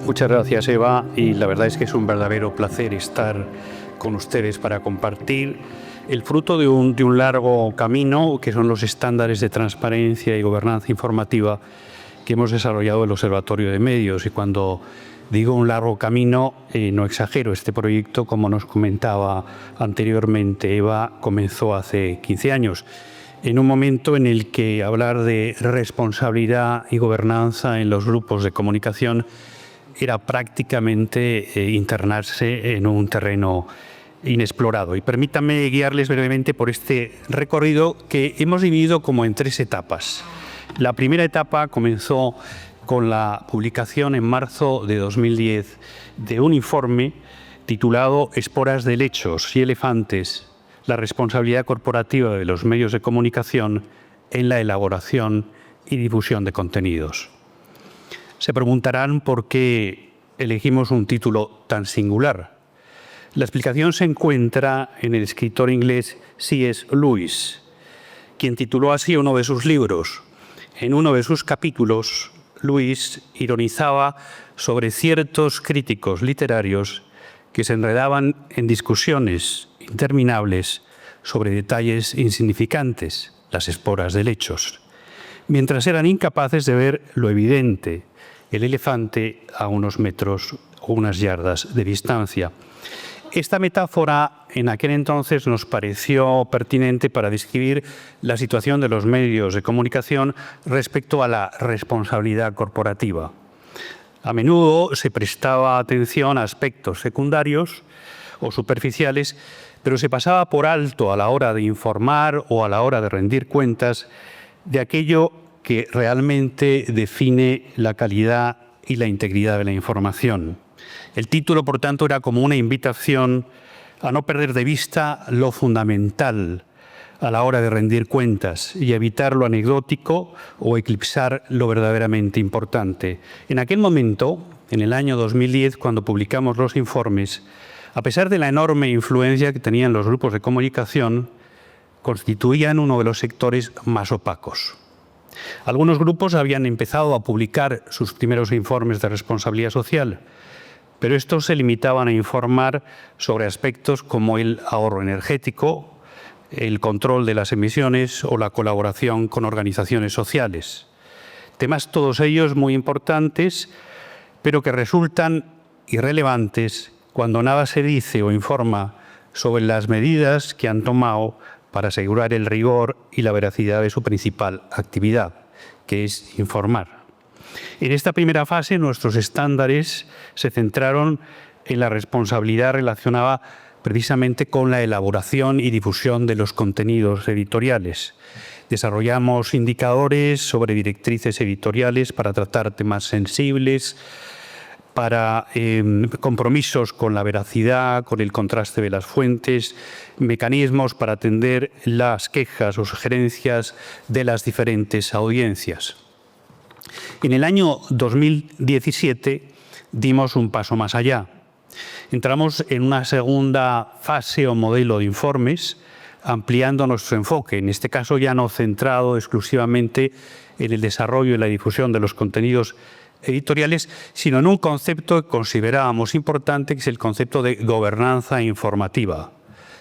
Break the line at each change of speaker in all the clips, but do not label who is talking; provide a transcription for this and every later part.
Muchas gracias, Eva, y la verdad es que es un verdadero placer estar con ustedes para compartir el fruto de un largo camino, que son los estándares de transparencia y gobernanza informativa que hemos desarrollado el Observatorio de Medios. Y cuando digo un largo camino, no exagero. Este proyecto, como nos comentaba anteriormente Eva, comenzó hace 15 años, en un momento en el que hablar de responsabilidad y gobernanza en los grupos de comunicación era prácticamente internarse en un terreno inexplorado. Y permítanme guiarles brevemente por este recorrido que hemos dividido como en 3 etapas. La primera etapa comenzó con la publicación en marzo de 2010 de un informe titulado Esporas de lechos y elefantes, la responsabilidad corporativa de los medios de comunicación en la elaboración y difusión de contenidos. Se preguntarán por qué elegimos un título tan singular. La explicación se encuentra en el escritor inglés C.S. Lewis, quien tituló así uno de sus libros. En uno de sus capítulos, Lewis ironizaba sobre ciertos críticos literarios que se enredaban en discusiones interminables sobre detalles insignificantes, las esporas de lechos, mientras eran incapaces de ver lo evidente, el elefante a unos metros o unas yardas de distancia. Esta metáfora en aquel entonces nos pareció pertinente para describir la situación de los medios de comunicación respecto a la responsabilidad corporativa. A menudo se prestaba atención a aspectos secundarios o superficiales, pero se pasaba por alto a la hora de informar o a la hora de rendir cuentas de aquello que realmente define la calidad y la integridad de la información. El título, por tanto, era como una invitación a no perder de vista lo fundamental a la hora de rendir cuentas y evitar lo anecdótico o eclipsar lo verdaderamente importante. En aquel momento, en el año 2010, cuando publicamos los informes, a pesar de la enorme influencia que tenían los grupos de comunicación, constituían uno de los sectores más opacos. Algunos grupos habían empezado a publicar sus primeros informes de responsabilidad social, pero estos se limitaban a informar sobre aspectos como el ahorro energético, el control de las emisiones o la colaboración con organizaciones sociales. Temas todos ellos muy importantes, pero que resultan irrelevantes cuando nada se dice o informa sobre las medidas que han tomado para asegurar el rigor y la veracidad de su principal actividad, que es informar. En esta primera fase, nuestros estándares se centraron en la responsabilidad relacionada precisamente con la elaboración y difusión de los contenidos editoriales. Desarrollamos indicadores sobre directrices editoriales para tratar temas sensibles, para compromisos con la veracidad, con el contraste de las fuentes, mecanismos para atender las quejas o sugerencias de las diferentes audiencias. En el año 2017 dimos un paso más allá. Entramos en una segunda fase o modelo de informes, ampliando nuestro enfoque, en este caso ya no centrado exclusivamente en el desarrollo y la difusión de los contenidos editoriales, sino en un concepto que considerábamos importante, que es el concepto de gobernanza informativa.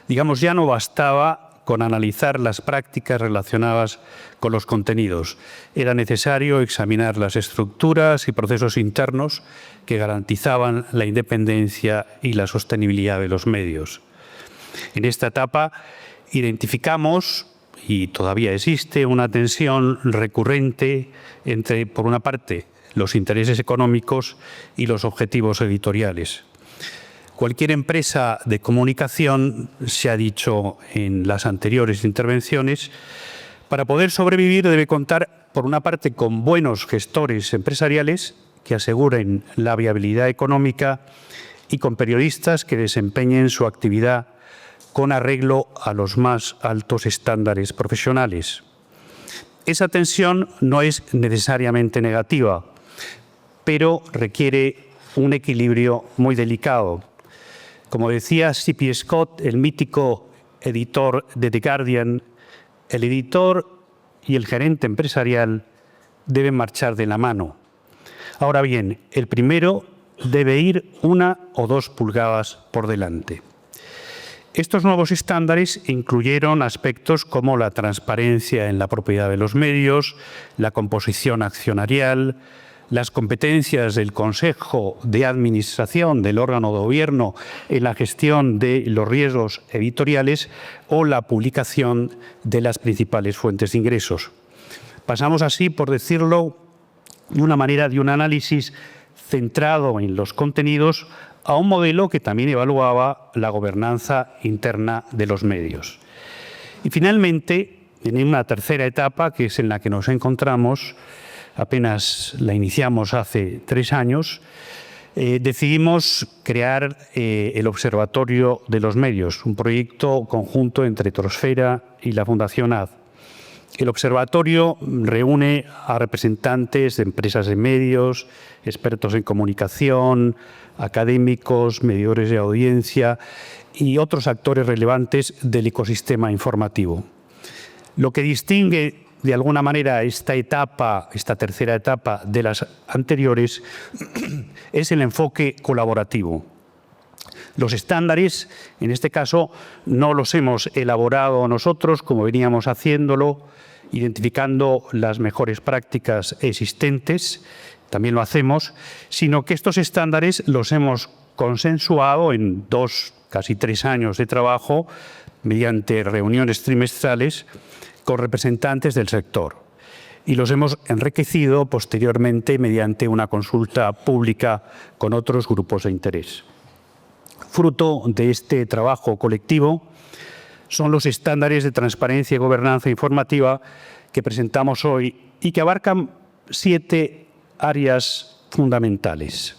Digamos, ya no bastaba con analizar las prácticas relacionadas con los contenidos. Era necesario examinar las estructuras y procesos internos que garantizaban la independencia y la sostenibilidad de los medios. En esta etapa identificamos, y todavía existe, una tensión recurrente entre, por una parte, los intereses económicos y los objetivos editoriales. Cualquier empresa de comunicación, se ha dicho en las anteriores intervenciones, para poder sobrevivir debe contar, por una parte, con buenos gestores empresariales que aseguren la viabilidad económica y con periodistas que desempeñen su actividad con arreglo a los más altos estándares profesionales. Esa tensión no es necesariamente negativa, pero requiere un equilibrio muy delicado. Como decía C.P. Scott, el mítico editor de The Guardian, el editor y el gerente empresarial deben marchar de la mano. Ahora bien, el primero debe ir 1 o 2 pulgadas por delante. Estos nuevos estándares incluyeron aspectos como la transparencia en la propiedad de los medios, la composición accionarial, las competencias del Consejo de Administración del órgano de gobierno en la gestión de los riesgos editoriales o la publicación de las principales fuentes de ingresos. Pasamos así, por decirlo de una manera, de un análisis centrado en los contenidos a un modelo que también evaluaba la gobernanza interna de los medios. Y finalmente, en una tercera etapa, que es en la que nos encontramos, apenas la iniciamos hace 3 años, decidimos crear el Observatorio de los Medios, un proyecto conjunto entre Trosfera y la Fundación AD. El observatorio reúne a representantes de empresas de medios, expertos en comunicación, académicos, medidores de audiencia y otros actores relevantes del ecosistema informativo. Lo que distingue de alguna manera esta tercera etapa de las anteriores es el enfoque colaborativo. Los estándares, en este caso, no los hemos elaborado nosotros como veníamos haciéndolo, identificando las mejores prácticas existentes, también lo hacemos, sino que estos estándares los hemos consensuado en 2, casi 3 años de trabajo mediante reuniones trimestrales con representantes del sector. Y los hemos enriquecido posteriormente mediante una consulta pública con otros grupos de interés. Fruto de este trabajo colectivo son los estándares de transparencia y gobernanza informativa que presentamos hoy y que abarcan 7 áreas fundamentales.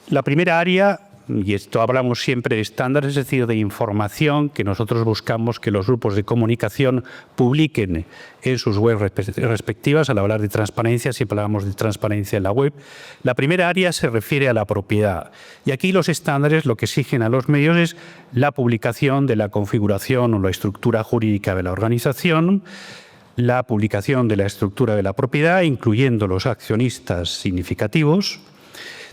La primera área, y esto hablamos siempre de estándares, es decir, de información que nosotros buscamos que los grupos de comunicación publiquen en sus webs respectivas. Al hablar de transparencia, siempre hablamos de transparencia en la web. La primera área se refiere a la propiedad. Y aquí los estándares lo que exigen a los medios es la publicación de la configuración o la estructura jurídica de la organización, la publicación de la estructura de la propiedad, incluyendo los accionistas significativos.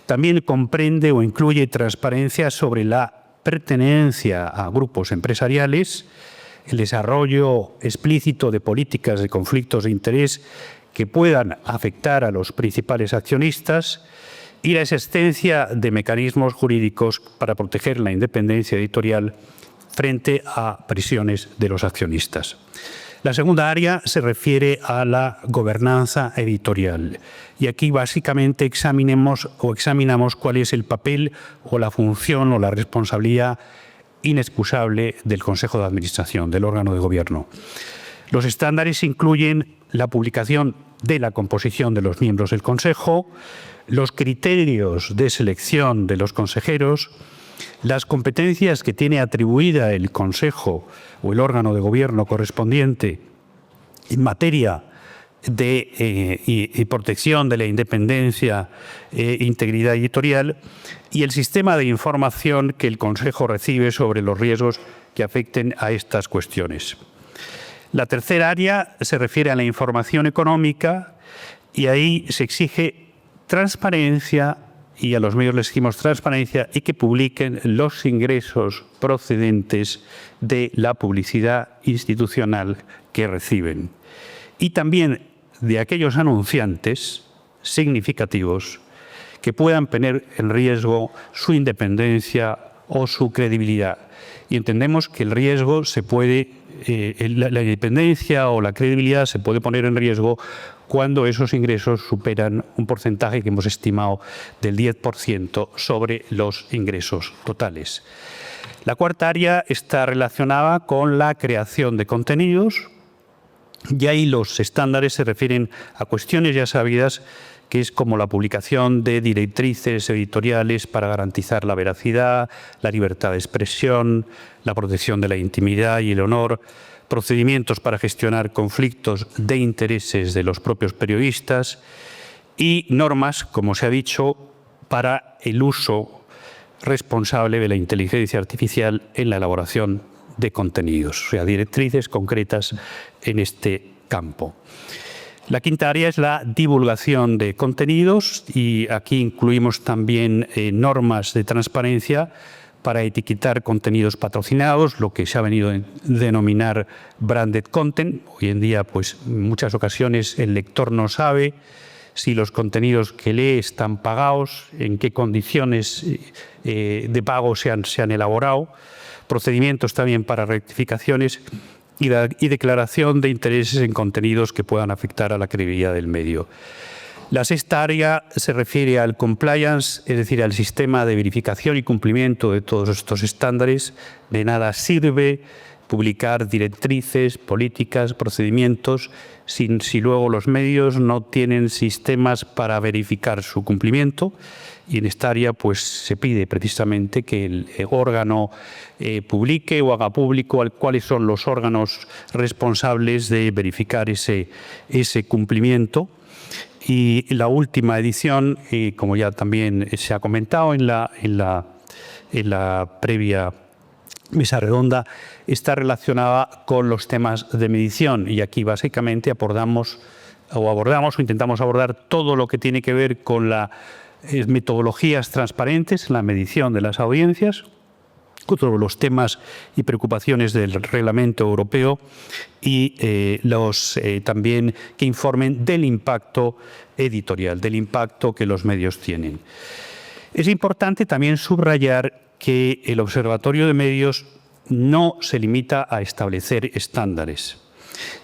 También comprende o incluye transparencia sobre la pertenencia a grupos empresariales, el desarrollo explícito de políticas de conflictos de interés que puedan afectar a los principales accionistas y la existencia de mecanismos jurídicos para proteger la independencia editorial frente a presiones de los accionistas. La segunda área se refiere a la gobernanza editorial y aquí básicamente examinamos cuál es el papel o la función o la responsabilidad inexcusable del Consejo de Administración, del órgano de gobierno. Los estándares incluyen la publicación de la composición de los miembros del Consejo, los criterios de selección de los consejeros, las competencias que tiene atribuida el Consejo o el órgano de gobierno correspondiente en materia de protección de la independencia e integridad editorial y el sistema de información que el Consejo recibe sobre los riesgos que afecten a estas cuestiones. La tercera área se refiere a la información económica y ahí se exige transparencia y a los medios les exigimos transparencia y que publiquen los ingresos procedentes de la publicidad institucional que reciben. Y también de aquellos anunciantes significativos que puedan poner en riesgo su independencia o su credibilidad. Y entendemos que el riesgo se puede, la independencia o la credibilidad se puede poner en riesgo cuando esos ingresos superan un porcentaje que hemos estimado del 10% sobre los ingresos totales. La cuarta área está relacionada con la creación de contenidos y ahí los estándares se refieren a cuestiones ya sabidas que es como la publicación de directrices editoriales para garantizar la veracidad, la libertad de expresión, la protección de la intimidad y el honor, procedimientos para gestionar conflictos de intereses de los propios periodistas y normas, como se ha dicho, para el uso responsable de la inteligencia artificial en la elaboración de contenidos, o sea, directrices concretas en este campo. La quinta área es la divulgación de contenidos y aquí incluimos también normas de transparencia para etiquetar contenidos patrocinados, lo que se ha venido a denominar branded content. Hoy en día, pues, en muchas ocasiones el lector no sabe si los contenidos que lee están pagados, en qué condiciones de pago se han elaborado, procedimientos también para rectificaciones y declaración de intereses en contenidos que puedan afectar a la credibilidad del medio. La sexta área se refiere al compliance, es decir, al sistema de verificación y cumplimiento de todos estos estándares. De nada sirve publicar directrices, políticas, procedimientos, si luego los medios no tienen sistemas para verificar su cumplimiento. Y en esta área pues, se pide precisamente que el órgano publique o haga público cuáles son los órganos responsables de verificar ese cumplimiento. Y la última edición, como ya también se ha comentado en la previa mesa redonda, está relacionada con los temas de medición y aquí básicamente abordamos o intentamos abordar todo lo que tiene que ver con las metodologías transparentes, la medición de las audiencias, con todos los temas y preocupaciones del reglamento europeo y también que informen del impacto editorial, del impacto que los medios tienen. Es importante también subrayar que el Observatorio de Medios no se limita a establecer estándares.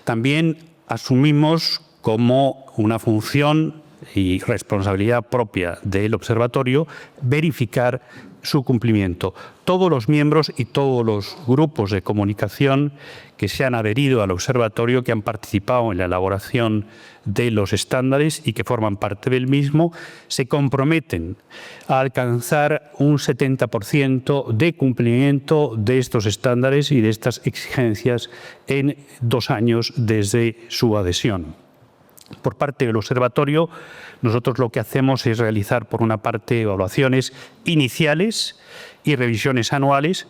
También asumimos como una función y responsabilidad propia del observatorio verificar su cumplimiento. Todos los miembros y todos los grupos de comunicación que se han adherido al observatorio, que han participado en la elaboración de los estándares y que forman parte del mismo, se comprometen a alcanzar un 70% de cumplimiento de estos estándares y de estas exigencias en 2 años desde su adhesión. Por parte del observatorio, nosotros lo que hacemos es realizar, por una parte, evaluaciones iniciales y revisiones anuales,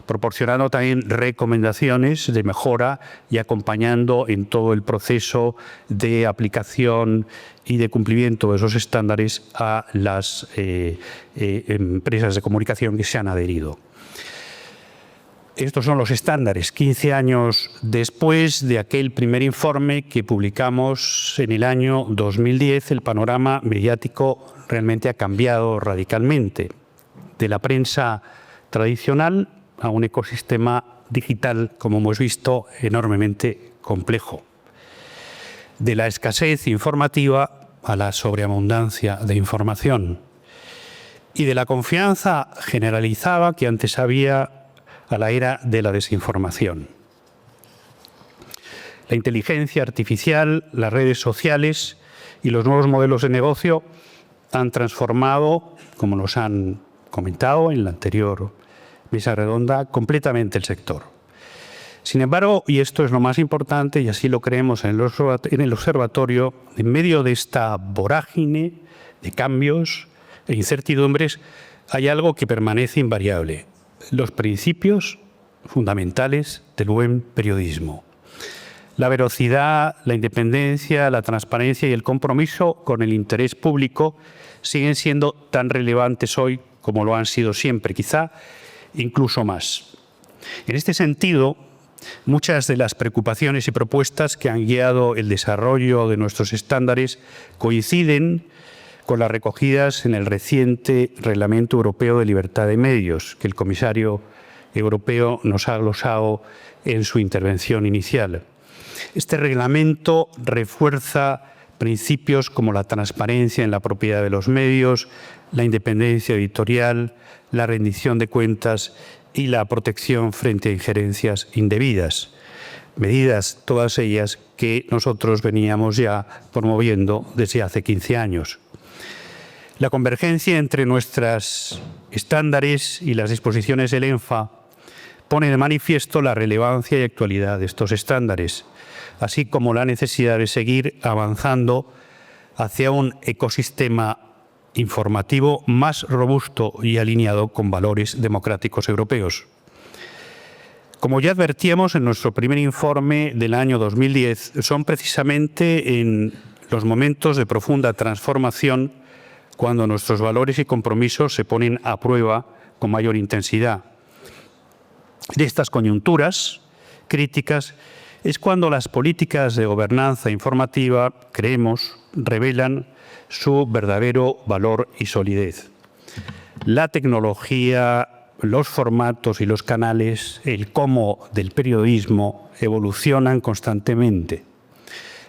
proporcionando también recomendaciones de mejora y acompañando en todo el proceso de aplicación y de cumplimiento de esos estándares a las empresas de comunicación que se han adherido. Estos son los estándares, 15 años después de aquel primer informe que publicamos en el año 2010, el panorama mediático realmente ha cambiado radicalmente. De la prensa tradicional a un ecosistema digital, como hemos visto, enormemente complejo. De la escasez informativa a la sobreabundancia de información. Y de la confianza generalizada que antes había a la era de la desinformación. La inteligencia artificial, las redes sociales y los nuevos modelos de negocio han transformado, como nos han comentado en la anterior mesa redonda, completamente el sector. Sin embargo, y esto es lo más importante, y así lo creemos en el observatorio, en medio de esta vorágine de cambios e incertidumbres, hay algo que permanece invariable: los principios fundamentales del buen periodismo. La veracidad, la independencia, la transparencia y el compromiso con el interés público siguen siendo tan relevantes hoy como lo han sido siempre, quizá incluso más. En este sentido, muchas de las preocupaciones y propuestas que han guiado el desarrollo de nuestros estándares coinciden con las recogidas en el reciente Reglamento Europeo de Libertad de Medios, que el comisario europeo nos ha glosado en su intervención inicial. Este reglamento refuerza principios como la transparencia en la propiedad de los medios, la independencia editorial, la rendición de cuentas y la protección frente a injerencias indebidas. Medidas, todas ellas, que nosotros veníamos ya promoviendo desde hace 15 años. La convergencia entre nuestros estándares y las disposiciones del ENFA pone de manifiesto la relevancia y actualidad de estos estándares, así como la necesidad de seguir avanzando hacia un ecosistema informativo más robusto y alineado con valores democráticos europeos. Como ya advertíamos en nuestro primer informe del año 2010, son precisamente en los momentos de profunda transformación cuando nuestros valores y compromisos se ponen a prueba con mayor intensidad. De estas coyunturas críticas es cuando las políticas de gobernanza informativa, creemos, revelan su verdadero valor y solidez. La tecnología, los formatos y los canales, el cómo del periodismo evolucionan constantemente,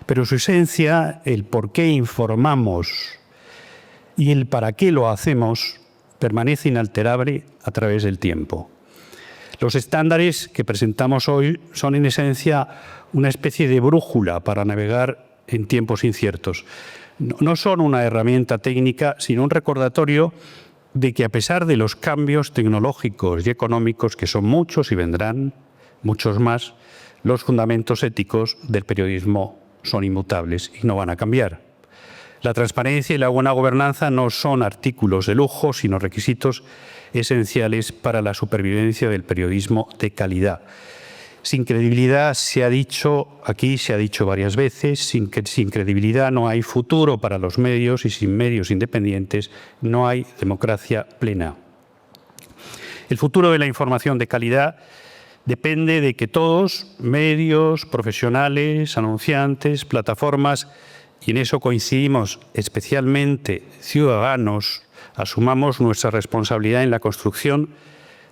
pero su esencia, el por qué informamos y el para qué lo hacemos, permanece inalterable a través del tiempo. Los estándares que presentamos hoy son en esencia una especie de brújula para navegar en tiempos inciertos. No son una herramienta técnica, sino un recordatorio de que a pesar de los cambios tecnológicos y económicos, que son muchos y vendrán muchos más, los fundamentos éticos del periodismo son inmutables y no van a cambiar. La transparencia y la buena gobernanza no son artículos de lujo, sino requisitos esenciales para la supervivencia del periodismo de calidad. Sin credibilidad, se ha dicho aquí, se ha dicho varias veces, sin credibilidad no hay futuro para los medios y sin medios independientes no hay democracia plena. El futuro de la información de calidad depende de que todos, medios, profesionales, anunciantes, plataformas, y en eso coincidimos especialmente ciudadanos, asumamos nuestra responsabilidad en la construcción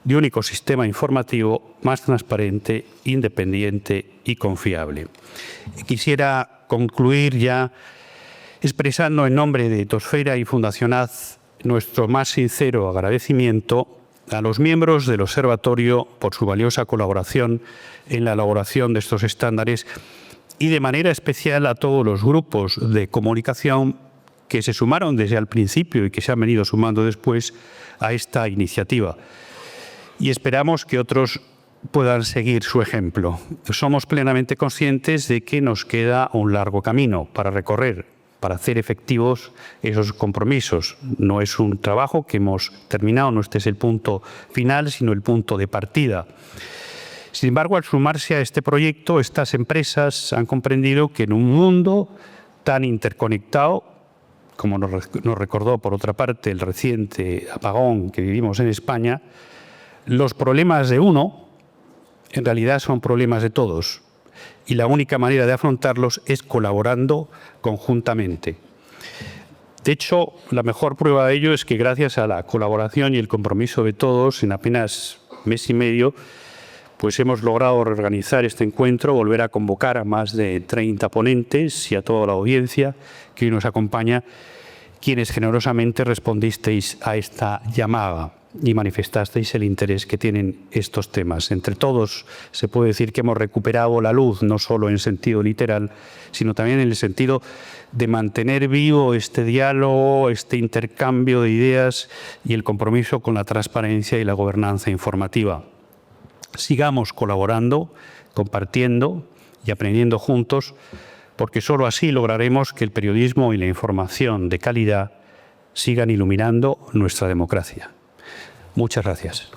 de un ecosistema informativo más transparente, independiente y confiable. Quisiera concluir ya expresando en nombre de Etosfera y Fundación AZ nuestro más sincero agradecimiento a los miembros del Observatorio por su valiosa colaboración en la elaboración de estos estándares y de manera especial a todos los grupos de comunicación que se sumaron desde el principio y que se han venido sumando después a esta iniciativa. Y esperamos que otros puedan seguir su ejemplo. Somos plenamente conscientes de que nos queda un largo camino para recorrer, para hacer efectivos esos compromisos. No es un trabajo que hemos terminado, no este es el punto final, sino el punto de partida. Sin embargo, al sumarse a este proyecto, estas empresas han comprendido que en un mundo tan interconectado, como nos recordó por otra parte el reciente apagón que vivimos en España, los problemas de uno en realidad son problemas de todos y la única manera de afrontarlos es colaborando conjuntamente. De hecho, la mejor prueba de ello es que gracias a la colaboración y el compromiso de todos, en apenas mes y medio, pues hemos logrado reorganizar este encuentro, volver a convocar a más de 30 ponentes y a toda la audiencia que hoy nos acompaña, quienes generosamente respondisteis a esta llamada y manifestasteis el interés que tienen estos temas. Entre todos se puede decir que hemos recuperado la luz, no solo en sentido literal, sino también en el sentido de mantener vivo este diálogo, este intercambio de ideas y el compromiso con la transparencia y la gobernanza informativa. Sigamos colaborando, compartiendo y aprendiendo juntos, porque solo así lograremos que el periodismo y la información de calidad sigan iluminando nuestra democracia. Muchas gracias.